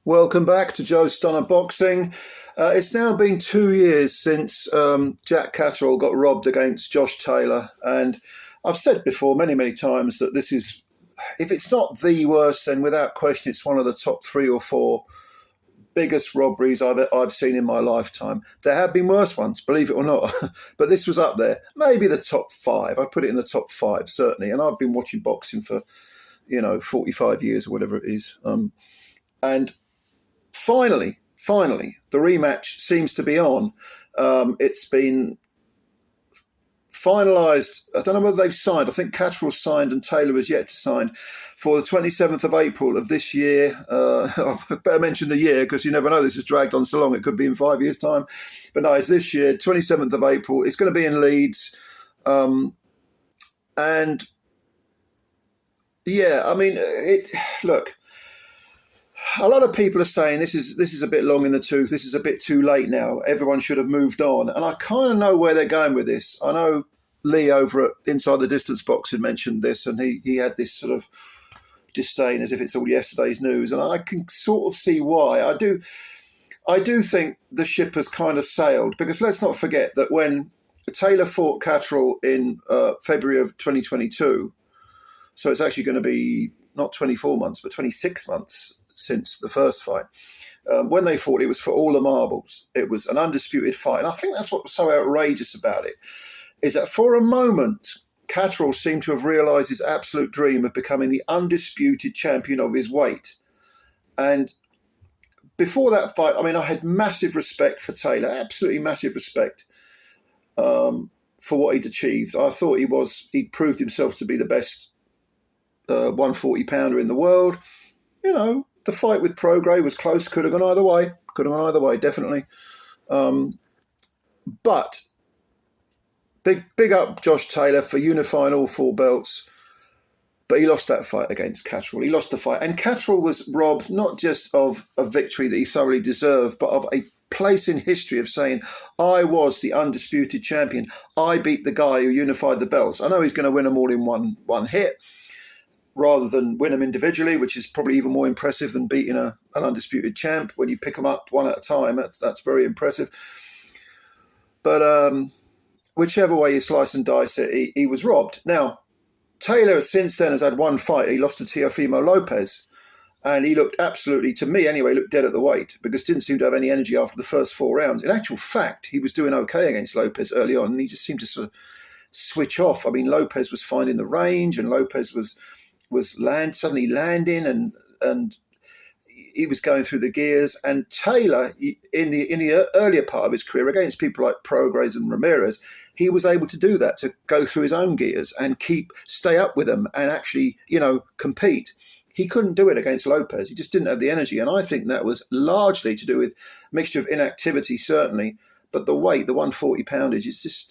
Welcome back to Joe Stunner Boxing. It's now been 2 years since Jack Catterall got robbed against Josh Taylor. And I've said before many times that this is, if it's not the worst, then without question it's one of the top 3 or 4 biggest robberies I've seen in my lifetime. There have been worse ones, believe it or not, but this was up there. Maybe the top 5. I put it in the top 5, certainly. And I've been watching boxing for, 45 years or whatever it is. And Finally, the rematch seems to be on. It's been finalised. I don't know whether they've signed. I think Catterall signed and Taylor was yet to sign for the 27th of April of this year. I better mention the year because you never know. This has dragged on so long. It could be in 5 years' time. But no, it's this year, 27th of April. It's going to be in Leeds. And yeah, I mean, look. A lot of people are saying this is a bit long in the tooth. This is a bit too late now. Everyone should have moved on. And I kind of know where they're going with this. I know Lee over at Inside the Distance Boxing mentioned this, and he had this sort of disdain as if it's all yesterday's news. And I can sort of see why. I do think the ship has kind of sailed, because let's not forget that when Taylor fought Catterall in February of 2022, so it's actually going to be not 24 months, but 26 months since the first fight. When they fought, it was for all the marbles. It was an undisputed fight. And I think that's what was so outrageous about it, is that for a moment, Catterall seemed to have realised his absolute dream of becoming the undisputed champion of his weight. And before that fight, I mean, I had massive respect for Taylor, absolutely massive respect for what he'd achieved. I thought he'd proved himself to be the best 140 pounder in the world. The fight with Prograis was close, could have gone either way, definitely. But big up Josh Taylor for unifying all 4 belts, but he lost that fight against Catterall. He lost the fight, and Catterall was robbed not just of a victory that he thoroughly deserved, but of a place in history of saying, I was the undisputed champion. I beat the guy who unified the belts. I know he's going to win them all in one hit, rather than win them individually, which is probably even more impressive than beating an undisputed champ. When you pick them up one at a time, that's very impressive. But whichever way you slice and dice it, he was robbed. Now, Taylor since then has had one fight. He lost to Teofimo Lopez, and he looked absolutely, to me anyway, looked dead at the weight, because didn't seem to have any energy after the first 4 rounds. In actual fact, he was doing okay against Lopez early on, and he just seemed to sort of switch off. I mean, Lopez was finding the range, and Lopez was suddenly landing, and he was going through the gears. And Taylor, in the earlier part of his career, against people like Prograis and Ramirez, he was able to do that, to go through his own gears and stay up with them and actually, compete. He couldn't do it against Lopez. He just didn't have the energy. And I think that was largely to do with a mixture of inactivity, certainly, but the weight, the 140 poundage,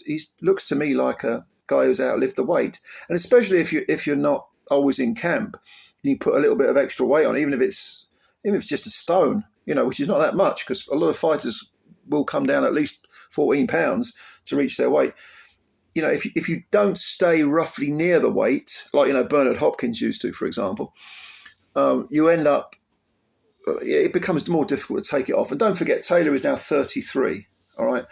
he looks to me like a guy who's outlived the weight. And especially if you're not always in camp, and you put a little bit of extra weight on, even if it's just a stone, which is not that much, because a lot of fighters will come down at least 14 pounds to reach their weight. If you don't stay roughly near the weight, like Bernard Hopkins used to, for example, you end up, it becomes more difficult to take it off. And don't forget, Taylor is now 33. All right.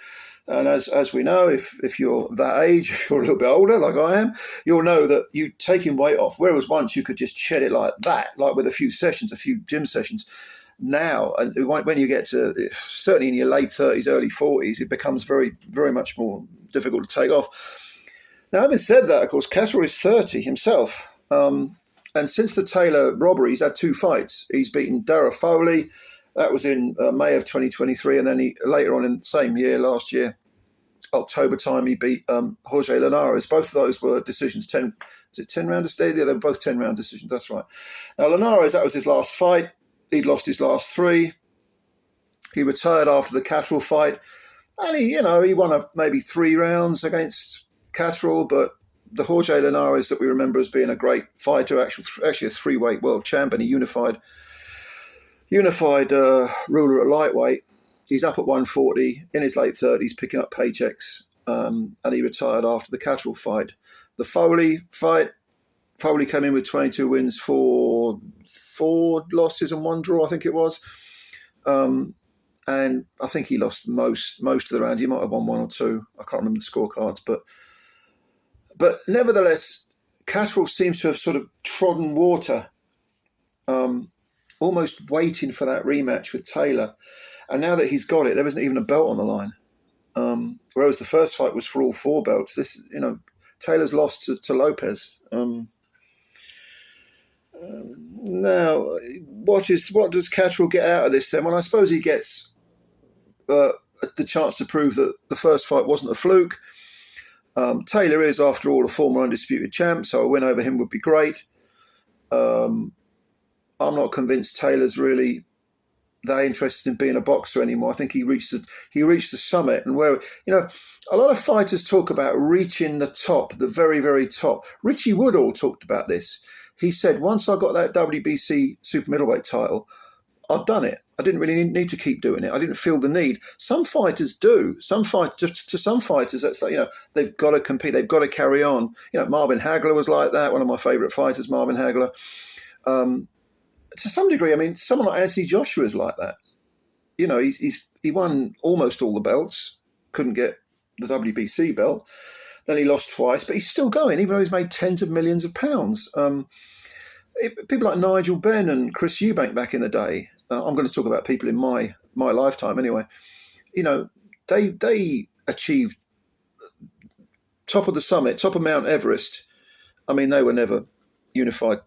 And as we know, if you're that age, if you're a little bit older, like I am, you'll know that you taking weight off, whereas once you could just shed it like that, like with a few gym sessions. Now, and when you get to, certainly in your late 30s, early 40s, it becomes very, very much more difficult to take off. Now, having said that, of course, Catterall is 30 himself. And since the Taylor robbery, he's had 2 fights. He's beaten Dara Foley. That was in May of 2023, and then later on in the same year, last year, October time, he beat Jorge Linares. Both of those were decisions. 10 round decisions? Yeah, they were both 10-round decisions. That's right. Now Linares, that was his last fight. He'd lost his last 3. He retired after the Catterall fight, and he won maybe 3 rounds against Catterall, but the Jorge Linares that we remember as being a great fighter, actually a 3-weight world champ, and he unified ruler at lightweight. He's up at 140 in his late 30s, picking up paychecks, and he retired after the Catterall fight. The Foley fight, Foley came in with 22 wins for or 4 losses and 1 draw, I think it was. And I think he lost most of the rounds. He might have won 1 or 2. I can't remember the scorecards, but nevertheless, Catterall seems to have sort of trodden water, almost waiting for that rematch with Taylor. And now that he's got it, there isn't even a belt on the line. Whereas the first fight was for all 4 belts. This, Taylor's lost to Lopez. Now, what does Catterall get out of this then? Well, I suppose he gets the chance to prove that the first fight wasn't a fluke. Taylor is, after all, a former undisputed champ, so a win over him would be great. I'm not convinced Taylor's really that interested in being a boxer anymore. I think he reached the summit, and where a lot of fighters talk about reaching the top, the very, very top. Richie Woodall talked about this. He said, once I got that WBC super middleweight title, I'd done it. I didn't really need to keep doing it. I didn't feel the need. Some fighters do. Some fighters, that's like, they've got to compete. They've got to carry on. Marvin Hagler was like that. One of my favourite fighters, Marvin Hagler. To some degree, I mean, someone like Anthony Joshua is like that. He won almost all the belts, couldn't get the WBC belt. Then he lost twice, but he's still going, even though he's made tens of millions of pounds. People like Nigel Benn and Chris Eubank back in the day. I'm going to talk about people in my lifetime anyway. They achieved top of the summit, top of Mount Everest. I mean, they were never unified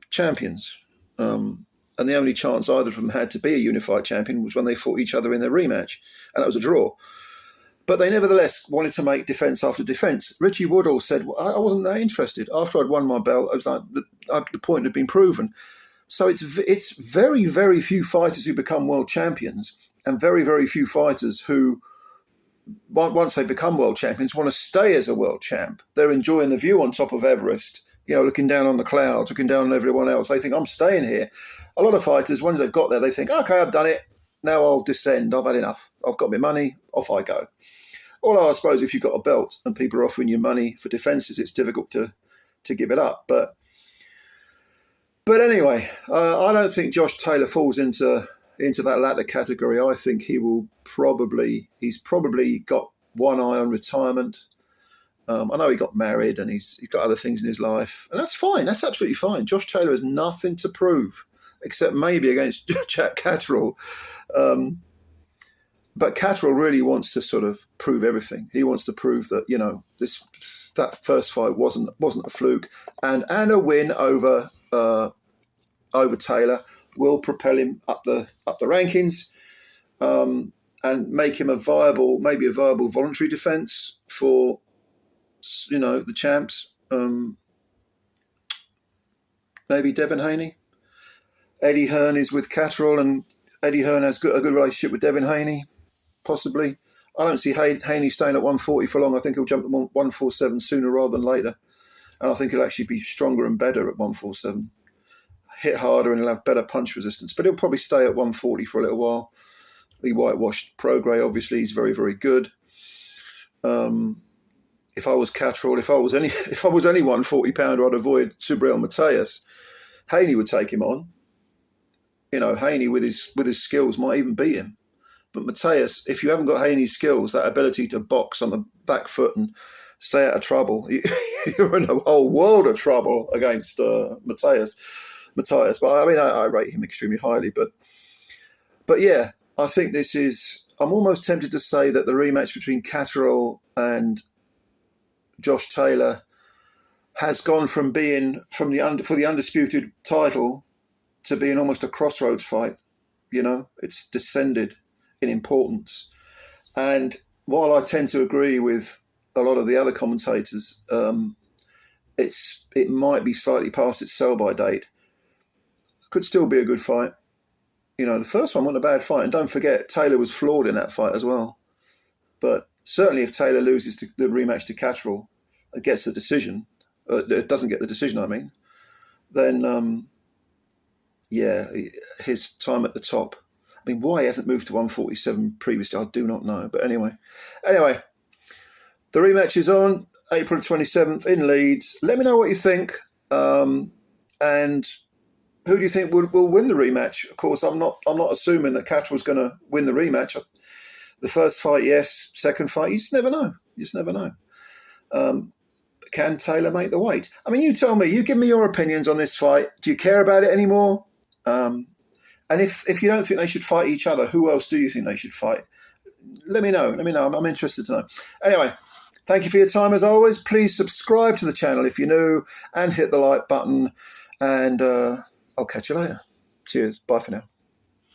champions. And the only chance either of them had to be a unified champion was when they fought each other in their rematch. And that was a draw. But they nevertheless wanted to make defence after defence. Richie Woodall said, I wasn't that interested. After I'd won my belt, I was like, the point had been proven. So it's very, very few fighters who become world champions, and very, very few fighters who, once they become world champions, want to stay as a world champ. They're enjoying the view on top of Everest, looking down on the clouds, looking down on everyone else. They think, I'm staying here. A lot of fighters, once they've got there, they think, okay, I've done it. Now I'll descend. I've had enough. I've got my money. Off I go. Although I suppose if you've got a belt and people are offering you money for defences, it's difficult to give it up. But anyway, I don't think Josh Taylor falls into that latter category. I think he's probably got one eye on retirement. I know he got married and he's got other things in his life, and that's fine. That's absolutely fine. Josh Taylor has nothing to prove except maybe against Jack Catterall. But Catterall really wants to sort of prove everything. He wants to prove that that first fight wasn't a fluke, and a win over Taylor will propel him up the rankings, and make him maybe a viable voluntary defence for the champs. Maybe Devin Haney. Eddie Hearn is with Catterall, and Eddie Hearn has a good relationship with Devin Haney. Possibly. I don't see Haney staying at 140 for long. I think he'll jump to 147 sooner rather than later. And I think he'll actually be stronger and better at 147. Hit harder and he'll have better punch resistance. But he'll probably stay at 140 for a little while. He whitewashed Prograis, obviously. He's very, very good. If I was Catterall, if I was only 140 pounder, I'd avoid Subriel Mateus. Haney would take him on. Haney with his skills might even beat him. But Mateus, if you haven't got Haney's skills, that ability to box on the back foot and stay out of trouble, you're in a whole world of trouble against Mateus. But I mean, I rate him extremely highly. But yeah, I think this is. I'm almost tempted to say that the rematch between Catterall and Josh Taylor has gone from being for the undisputed title to being almost a crossroads fight. It's descended in importance. And while I tend to agree with a lot of the other commentators, it might be slightly past its sell-by date. Could still be a good fight. The first one wasn't a bad fight. And don't forget, Taylor was flawed in that fight as well. But certainly if Taylor loses the rematch to Catterall and gets the decision, doesn't get the decision, I mean, then, his time at the top. I mean, why he hasn't moved to 147 previously, I do not know. But anyway, the rematch is on April 27th in Leeds. Let me know what you think. And Who do you think will win the rematch? Of course, I'm not assuming that Catterall's going to win the rematch. The first fight, yes. Second fight, you just never know. You just never know. Can Taylor make the weight? I mean, you tell me. You give me your opinions on this fight. Do you care about it anymore? And if you don't think they should fight each other, who else do you think they should fight? Let me know. Let me know. I'm interested to know. Anyway, thank you for your time as always. Please subscribe to the channel if you're new and hit the like button. And I'll catch you later. Cheers. Bye for now.